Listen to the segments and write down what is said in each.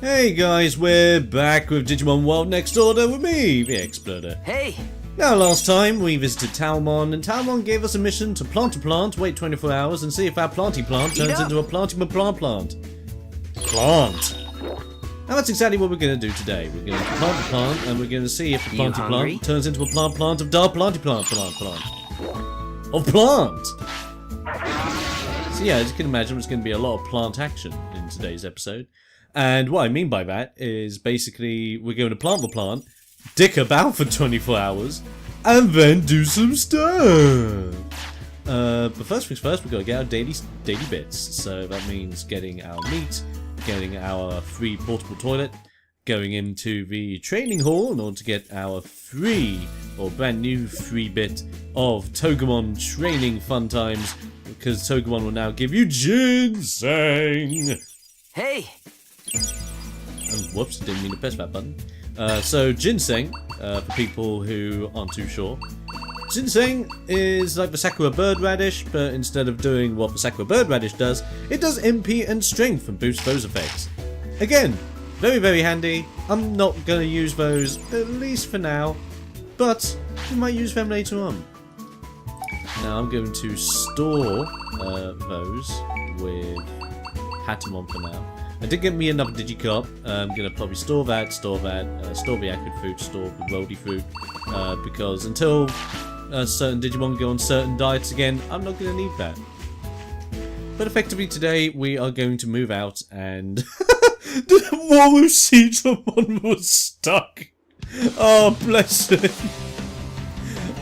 Hey guys, we're back with Digimon World Next Order with me, TheXploder. Hey! Now last time we visited Talmon, and Talmon gave us a mission to plant a plant, wait 24 hours, and see if our planty plant turns into a planty plant. Plant! Now that's exactly what we're going to do today. We're going to plant a plant, and we're going to see if the planty plant turns into a plant of planty plant. Of plant! So yeah, as you can imagine, there's going to be a lot of plant action in today's episode. And what I mean by that is basically we're going to plant the plant, dick about for 24 hours, and then do some stuff. But first things first, we've got to get our daily bits. So that means getting our meat, getting our free portable toilet, going into the training hall in order to get our free or brand new free bit of Togemon training fun times, because Togemon will now give you ginseng. Hey! Oh, whoops, didn't mean to press that button. So ginseng, for people who aren't too sure, ginseng is like the Sakura bird radish, but instead of doing what the Sakura bird radish does, it does MP and strength and boosts those effects. Again, very very handy. I'm not going to use those, at least for now, but we might use them later on. Now I'm going to store those with Patamon for now. I did get me another Digicarp. I'm going to probably store that, store the acrid fruit, store the Roldy fruit, because until certain Digimon go on certain diets again, I'm not going to need that. But effectively today, we are going to move out and... the Walusigimon was stuck! Oh, bless him!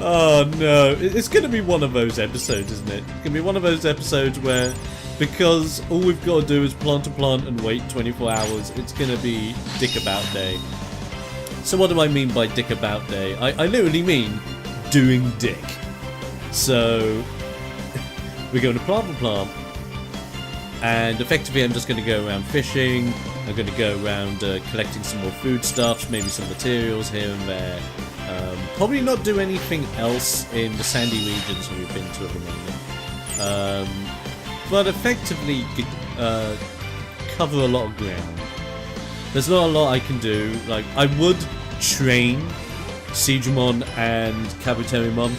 Oh no, it's going to be one of those episodes, isn't it? It's going to be one of those episodes where... because all we've got to do is plant a plant and wait 24 hours, it's going to be dick about day. So what do I mean by dick about day? I literally mean doing dick. So we're going to plant the plant, and effectively I'm just going to go around fishing. I'm going to go around collecting some more foodstuffs, maybe some materials here and there. Probably not do anything else in the sandy regions we've been to at the moment. But effectively cover a lot of ground. There's not a lot I can do. Like, I would train Sigimon and Kabuterimon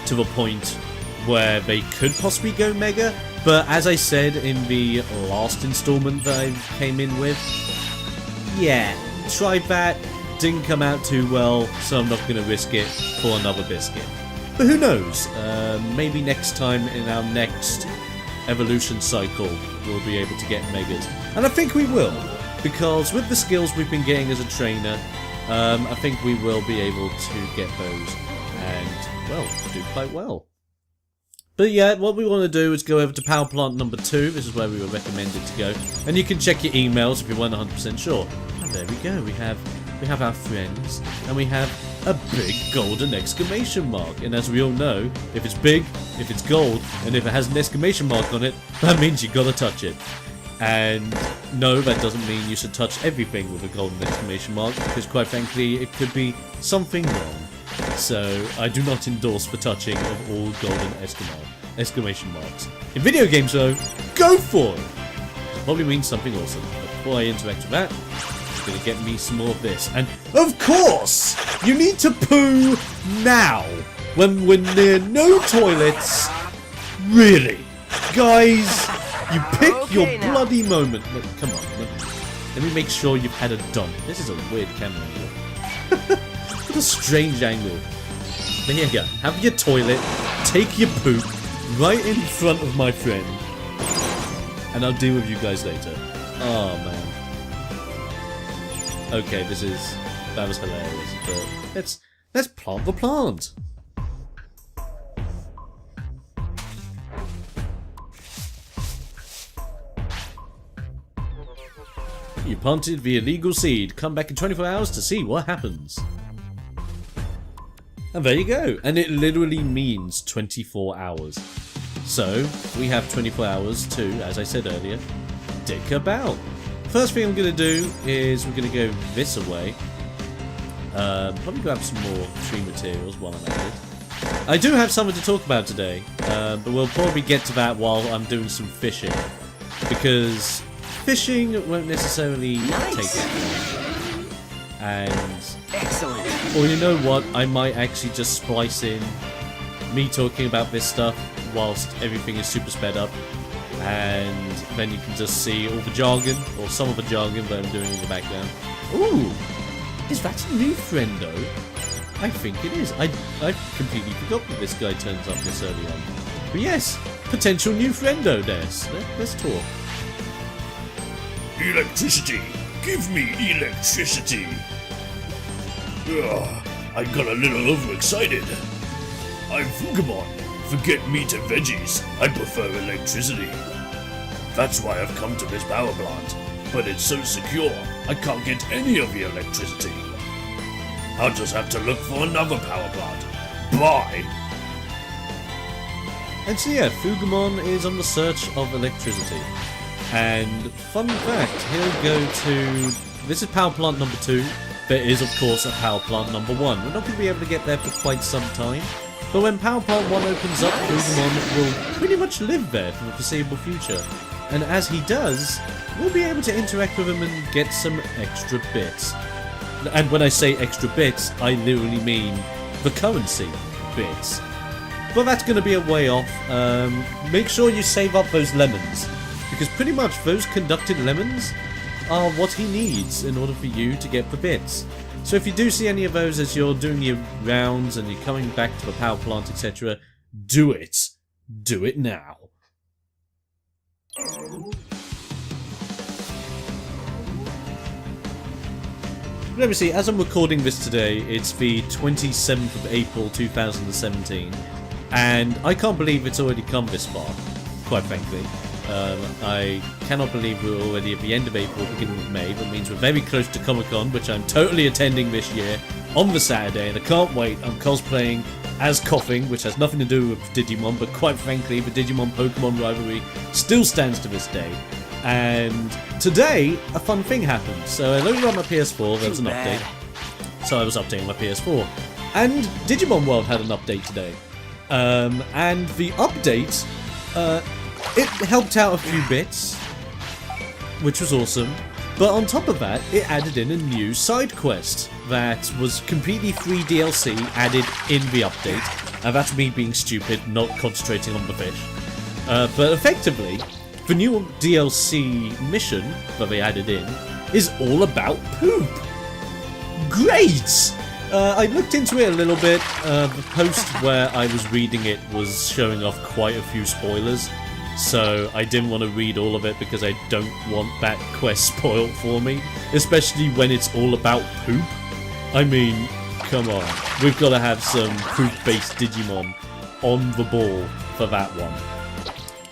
to the point where they could possibly go Mega, but as I said in the last installment that I came in with, yeah, tried that, didn't come out too well, so I'm not going to risk it for another biscuit. But who knows, maybe next time in our next evolution cycle we'll be able to get Megas. And I think we will, because with the skills we've been getting as a trainer, I think we will be able to get those and, well, do quite well. But yeah, what we want to do is go over to power plant number 2. This is where we were recommended to go, and you can check your emails if you weren't 100% sure. And there we go, we have our friends, and we have a big golden exclamation mark. And as we all know, if it's big, if it's gold, and if it has an exclamation mark on it, that means you gotta touch it. And no, that doesn't mean you should touch everything with a golden exclamation mark, because quite frankly, it could be something wrong. So I do not endorse the touching of all golden exclamation marks. In video games though, go for it! It probably means something awesome. But before I interact with that, gonna get me some more of this. And of course, you need to poo now when we're near no toilets. Really, guys, you pick your bloody moment. Look, come on, let me make sure you've had a dump. This is a weird camera angle. What a strange angle. But here you go. Have your toilet, take your poop right in front of my friend, and I'll deal with you guys later. Oh man. Okay, that was hilarious, but let's plant the plant. You planted the illegal seed. Come back in 24 hours to see what happens. And there you go. And it literally means 24 hours. So, we have 24 hours to, as I said earlier, dick about. First thing I'm going to do is we're going to go this away. Probably grab some more tree materials while I'm at it. I do have something to talk about today, but we'll probably get to that while I'm doing some fishing. Because fishing won't necessarily take it. And... Excellent. Or you know what, I might actually just splice in me talking about this stuff whilst everything is super sped up. And then you can just see all the jargon, or some of the jargon that I'm doing in the background. Ooh! Is that a new friendo? I think it is. I completely forgot that this guy turns up this early on. But yes, potential new friendo, let's talk. Electricity! Give me electricity! Ugh, I got a little overexcited. I'm Digimon. Forget meat and veggies. I prefer electricity. That's why I've come to this power plant. But it's so secure, I can't get any of the electricity. I'll just have to look for another power plant. Bye! And so yeah, Fugimon is on the search of electricity. And fun fact, he'll go to... This is power plant number 2. There is of course a power plant number 1. We're not going to be able to get there for quite some time. But when power plant 1 opens up, Fugimon will pretty much live there for the foreseeable future. And as he does, we'll be able to interact with him and get some extra bits. And when I say extra bits, I literally mean the currency bits. But that's going to be a way off. Make sure you save up those lemons, because pretty much those conducted lemons are what he needs in order for you to get the bits. So if you do see any of those as you're doing your rounds and you're coming back to the power plant, etc., do it. Do it now. Let me see, as I'm recording this today, it's the 27th of April 2017, and I can't believe it's already come this far, quite frankly. I cannot believe we're already at the end of April, beginning of May. That means we're very close to Comic-Con, which I'm totally attending this year on the Saturday, and I can't wait. I'm cosplaying as Coughing, which has nothing to do with Digimon, but quite frankly, the Digimon-Pokemon rivalry still stands to this day. And today, a fun thing happened. So I loaded on my PS4, there was an update. So I was updating my PS4. And Digimon World had an update today. And the update, it helped out a few bits, which was awesome. But on top of that, it added in a new side quest that was completely free DLC added in the update. And that's me being stupid, not concentrating on the fish. But effectively, the new DLC mission that they added in is all about poop. Great! I looked into it a little bit. The post where I was reading it was showing off quite a few spoilers. So I didn't want to read all of it because I don't want that quest spoiled for me. Especially when it's all about poop. I mean, come on. We've got to have some poop-based Digimon on the ball for that one.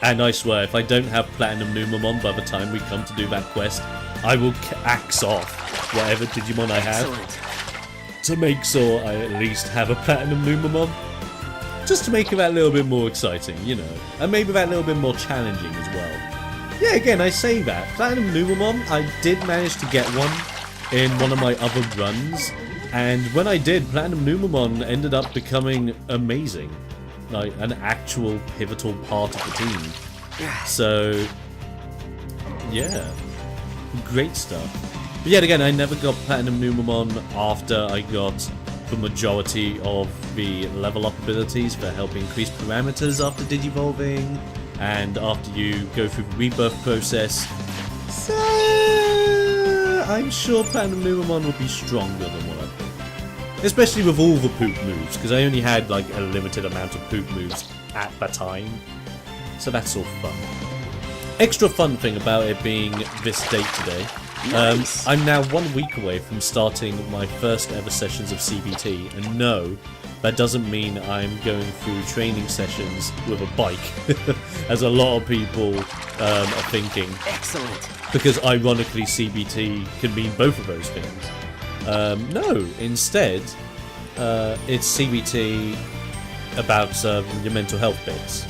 And I swear, if I don't have Platinum Numamon by the time we come to do that quest, I will axe off whatever Digimon I have to make sure I at least have a Platinum Numamon. Just to make it that little bit more exciting, you know, and maybe that little bit more challenging as well. Yeah, again, I say that. Platinum Numamon, I did manage to get one in one of my other runs, and when I did, Platinum Numamon ended up becoming amazing. Like, an actual pivotal part of the team. So, yeah. Great stuff. But yet again, I never got Platinum Numamon after I got the majority of the level up abilities that help increase parameters after digivolving, and after you go through the rebirth process. So, I'm sure Platinum Numamon will be stronger than what I've got. Especially with all the poop moves, because I only had like a limited amount of poop moves at the time. So that's all fun. Extra fun thing about it being this date today. Nice. I'm now 1 week away from starting my first ever sessions of CBT, and no, that doesn't mean I'm going through training sessions with a bike, as a lot of people are thinking. Excellent. Because ironically, CBT can mean both of those things. No, instead, it's CBT about your mental health bits.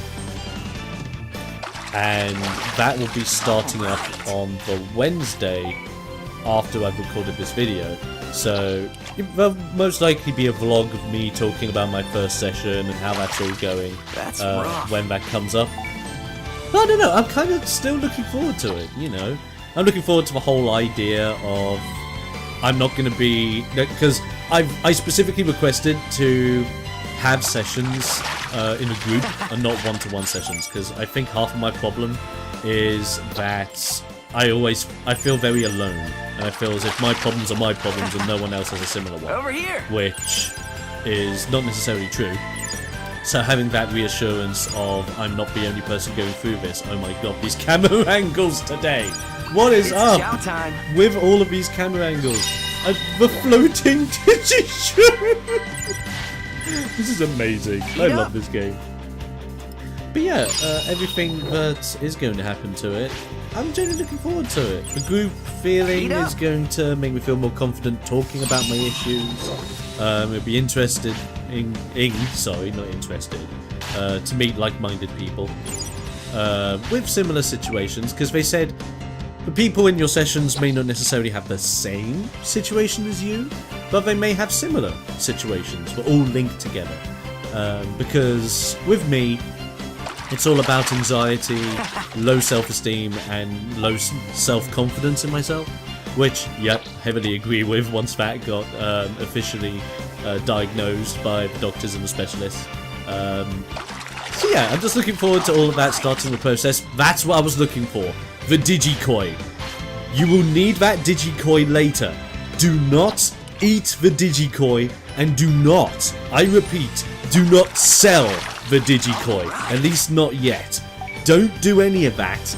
And that will be starting up on the Wednesday after I've recorded this video. So, there'll most likely be a vlog of me talking about my first session and how that's all going. That's rough. When that comes up. But I don't know, I'm kind of still looking forward to it, you know. I'm looking forward to the whole idea of I'm not going to be, because I specifically requested to have sessions in a group and not one-to-one sessions, because I think half of my problem is that I feel very alone, and I feel as if my problems are my problems and no one else has a similar one. Over here. Which is not necessarily true. So having that reassurance of I'm not the only person going through this. Oh my god, these camera angles today! What is up Chow time. with all of these camera angles? The floating Digimon! This is amazing. I love this game. But yeah, everything that is going to happen to it, I'm genuinely looking forward to it. The group feeling is going to make me feel more confident talking about my issues. I'll be interested to meet like-minded people with similar situations, because they said the people in your sessions may not necessarily have the same situation as you, but they may have similar situations. We're all linked together. Because with me, it's all about anxiety, low self-esteem, and low self-confidence in myself, which, yep, heavily agree with once that got officially diagnosed by the doctors and the specialists. So yeah, I'm just looking forward to all of that starting the process. That's what I was looking for. The Digikoi. You will need that Digikoi later. Do not eat the Digikoi, and do not, I repeat, do not sell the Digikoi. At least not yet. Don't do any of that,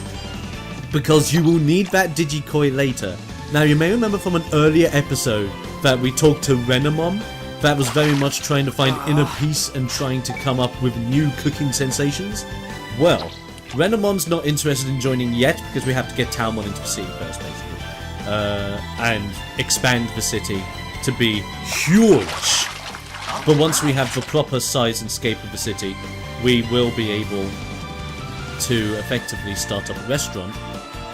because you will need that Digikoi later. Now, you may remember from an earlier episode that we talked to Renamon, that was very much trying to find inner peace and trying to come up with new cooking sensations. Well, Renamon's not interested in joining yet, because we have to get Talmon into the city first, basically. And expand the city to be huge. But once we have the proper size and scape of the city, we will be able to effectively start up a restaurant,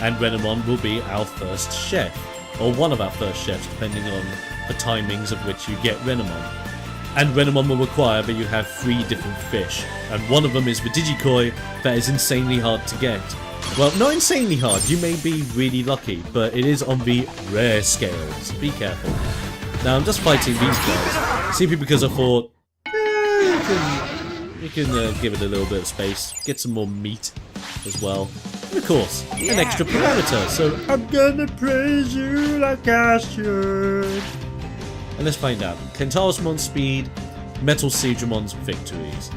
and Renamon will be our first chef. Or one of our first chefs, depending on the timings of which you get Renamon. And Renamon will require that you have 3 different fish, and one of them is the Digikoi that is insanely hard to get. Well, not insanely hard, you may be really lucky, but it is on the rare scale, so be careful. Now, I'm just fighting these guys, simply because I thought, we can give it a little bit of space, get some more meat as well. And of course, an extra parameter, so I'm gonna praise you like I should. And let's find out. Kentaurusmon's speed, Metal Seedramon's victories.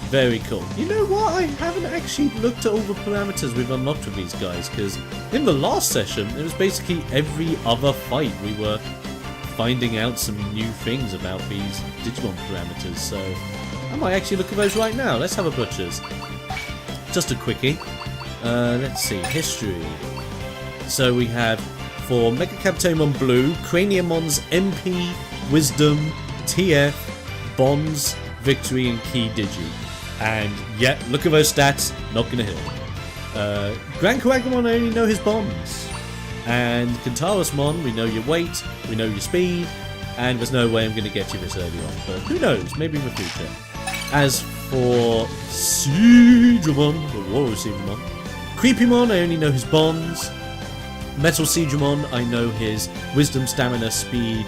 Very cool. You know what? I haven't actually looked at all the parameters we've unlocked with these guys, because in the last session, it was basically every other fight we were finding out some new things about these Digimon parameters, so I might actually look at those right now. Let's have a butcher's. Just a quickie. Let's see, history. So we have for Megacaptomon Blue, Craniumon's MP, Wisdom, TF, Bonds, Victory, and Key Digi. And yeah, look at those stats, not gonna hit. Grand Kawagumon, I only know his bonds. And Kentaurusmon, we know your weight, we know your speed, and there's no way I'm gonna get you this early on, but who knows, maybe in the future. As for Seedramon, the Warrior Seedramon, Creepymon, I only know his bonds. Metal Seedramon, I know his Wisdom, Stamina, Speed,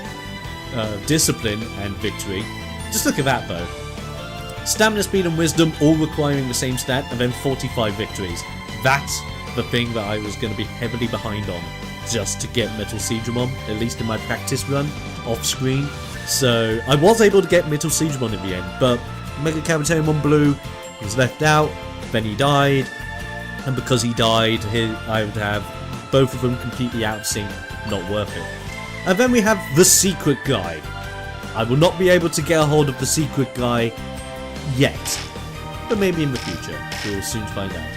Discipline, and Victory. Just look at that though. Stamina, Speed, and Wisdom all requiring the same stat, and then 45 victories. That's the thing that I was going to be heavily behind on, just to get Metal Seedramon, at least in my practice run, off screen. So I was able to get Metal Seedramon in the end, but Mega Kabutomon Blue was left out, then he died, and because he died, I would have both of them completely out of sync, not worth it. And then we have the Secret Guy. I will not be able to get a hold of the Secret Guy yet, but maybe in the future. We'll soon find out.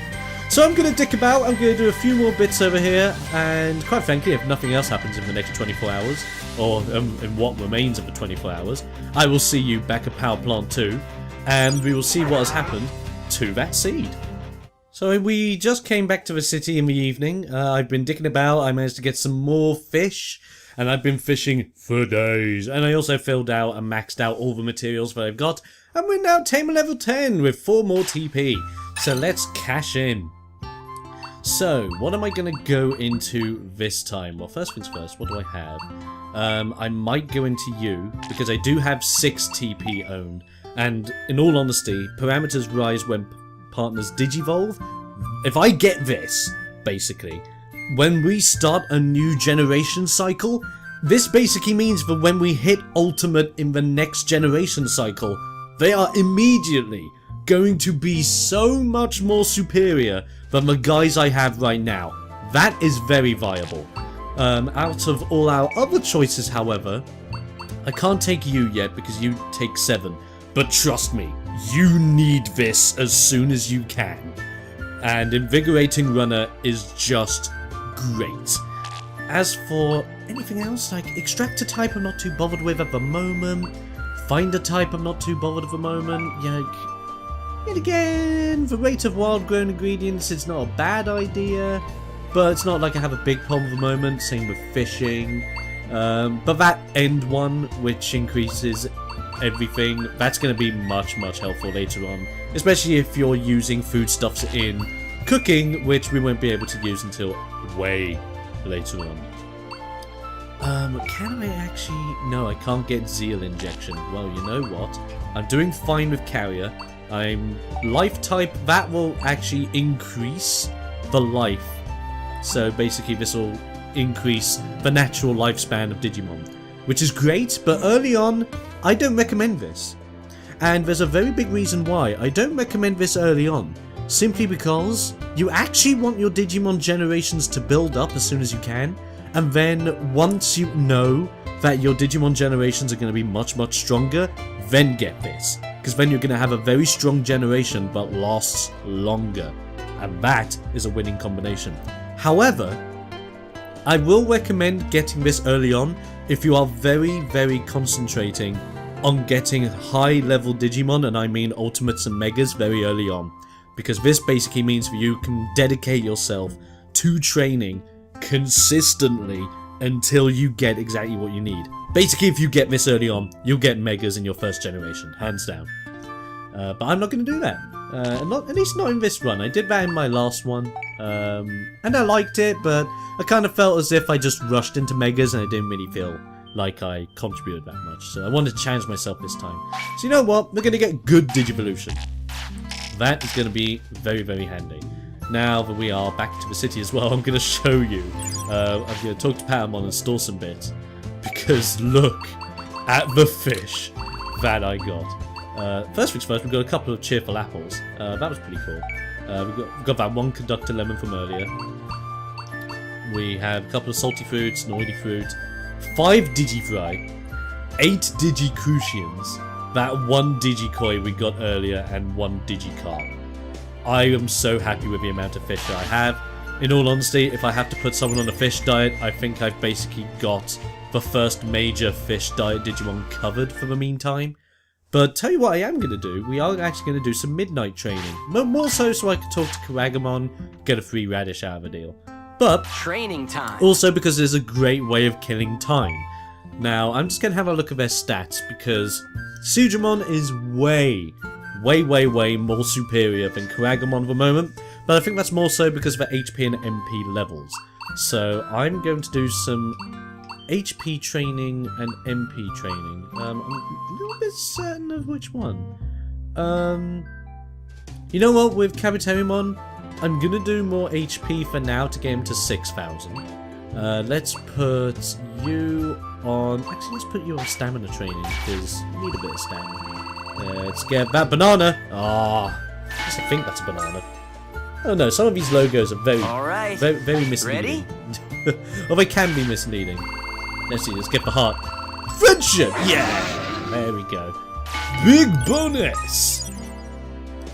So I'm going to dick about, I'm going to do a few more bits over here, and quite frankly, if nothing else happens in the next 24 hours, or in what remains of the 24 hours, I will see you back at Power Plant 2, and we will see what has happened to that seed. So we just came back to the city in the evening. I've been dicking about, I managed to get some more fish, and I've been fishing for days. And I also filled out and maxed out all the materials that I've got, and we're now Tamer level 10 with 4 more TP. So let's cash in. So, what am I going to go into this time? Well, first things first, what do I have? I might go into you, because I do have 6 TP owned. And, in all honesty, parameters rise when partners digivolve. If I get this, basically, when we start a new generation cycle, this basically means that when we hit ultimate in the next generation cycle, they are immediately going to be so much more superior than the guys I have right now. That is very viable. Out of all our other choices, however, I can't take you yet because you take 7. But trust me, you need this as soon as you can. And Invigorating Runner is just great. As for anything else, like Extractor type I'm not too bothered with at the moment. Finder type I'm not too bothered at the moment. Yet again, the rate of wild grown ingredients is not a bad idea. But it's not like I have a big problem at the moment, same with fishing. But that end one, which increases everything, that's going to be much helpful later on. Especially if you're using foodstuffs in cooking, which we won't be able to use until way later on. Can I actually... No, I can't get Zeal Injection. Well, you know what? I'm doing fine with Carrier. I'm Life type, that will actually increase the life. So basically this will increase the natural lifespan of Digimon, which is great, but early on, I don't recommend this. And there's a very big reason why I don't recommend this early on. Simply because you actually want your Digimon generations to build up as soon as you can, and then once you know that your Digimon generations are going to be much stronger, then get this. Because then you're going to have a very strong generation but lasts longer. And that is a winning combination. However, I will recommend getting this early on if you are very concentrating on getting high level Digimon, and I mean Ultimates and Megas, very early on. Because this basically means that you can dedicate yourself to training consistently until you get exactly what you need. Basically, if you get this early on, you'll get Megas in your first generation, hands down. But I'm not going to do that. At least not in this run. I did that in my last one, and I liked it, but I kind of felt as if I just rushed into Megas and I didn't really feel like I contributed that much. So I wanted to challenge myself this time. So you know what? We're going to get good Digivolution. That is going to be very handy. Now that we are back to the city as well, I'm going to show you. I'm going to talk to Patamon and store some bits. Because look at the fish that I got. First things first, we've got a couple of cheerful apples. That was pretty cool. We've got that one conductor lemon from earlier. We have a couple of salty fruits, an oily fruit, 5 Digifry, 8 Digicrucians, that 1 Digikoi we got earlier, and 1 Digicarp. I am so happy with the amount of fish that I have. In all honesty, if I have to put someone on a fish diet, I think I've basically got the first major fish diet Digimon covered for the meantime. But tell you what I am going to do, we are actually going to do some midnight training. More so I can talk to Karagamon, get a free radish out of a deal. But training time. Also because there's a great way of killing time. Now, I'm just going to have a look at their stats, because Sujimon is way more superior than Karagamon at the moment. But I think that's more so because of the HP and MP levels. So I'm going to do some HP training and MP training. I'm a little bit certain of which one. You know what, with Kabuterimon, I'm gonna do more HP for now to get him to 6,000. Let's put you on... Actually, let's put you on stamina training, because you need a bit of stamina. Let's get that banana! Ah, I think that's a banana. Oh no, some of these logos are very misleading. Ready? Or they can be misleading. Let's see, let's get the heart. Friendship! Yeah! There we go. Big bonus!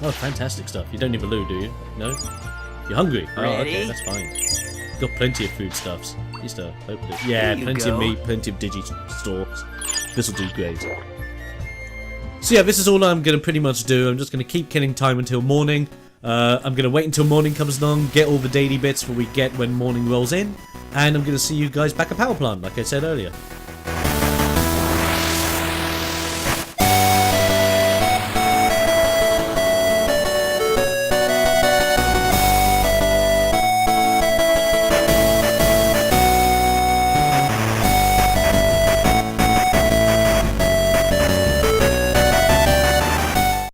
Oh, fantastic stuff. You don't need the loo, do you? No? You're hungry? Oh, okay, that's fine. Got plenty of foodstuffs. Hopefully. Yeah, plenty of meat, plenty of Digi-stores. This'll do great. So yeah, this is all I'm going to pretty much do. I'm just going to keep killing time until morning. I'm going to wait until morning comes along, get all the daily bits that we get when morning rolls in, and I'm going to see you guys back at Power Plant, like I said earlier.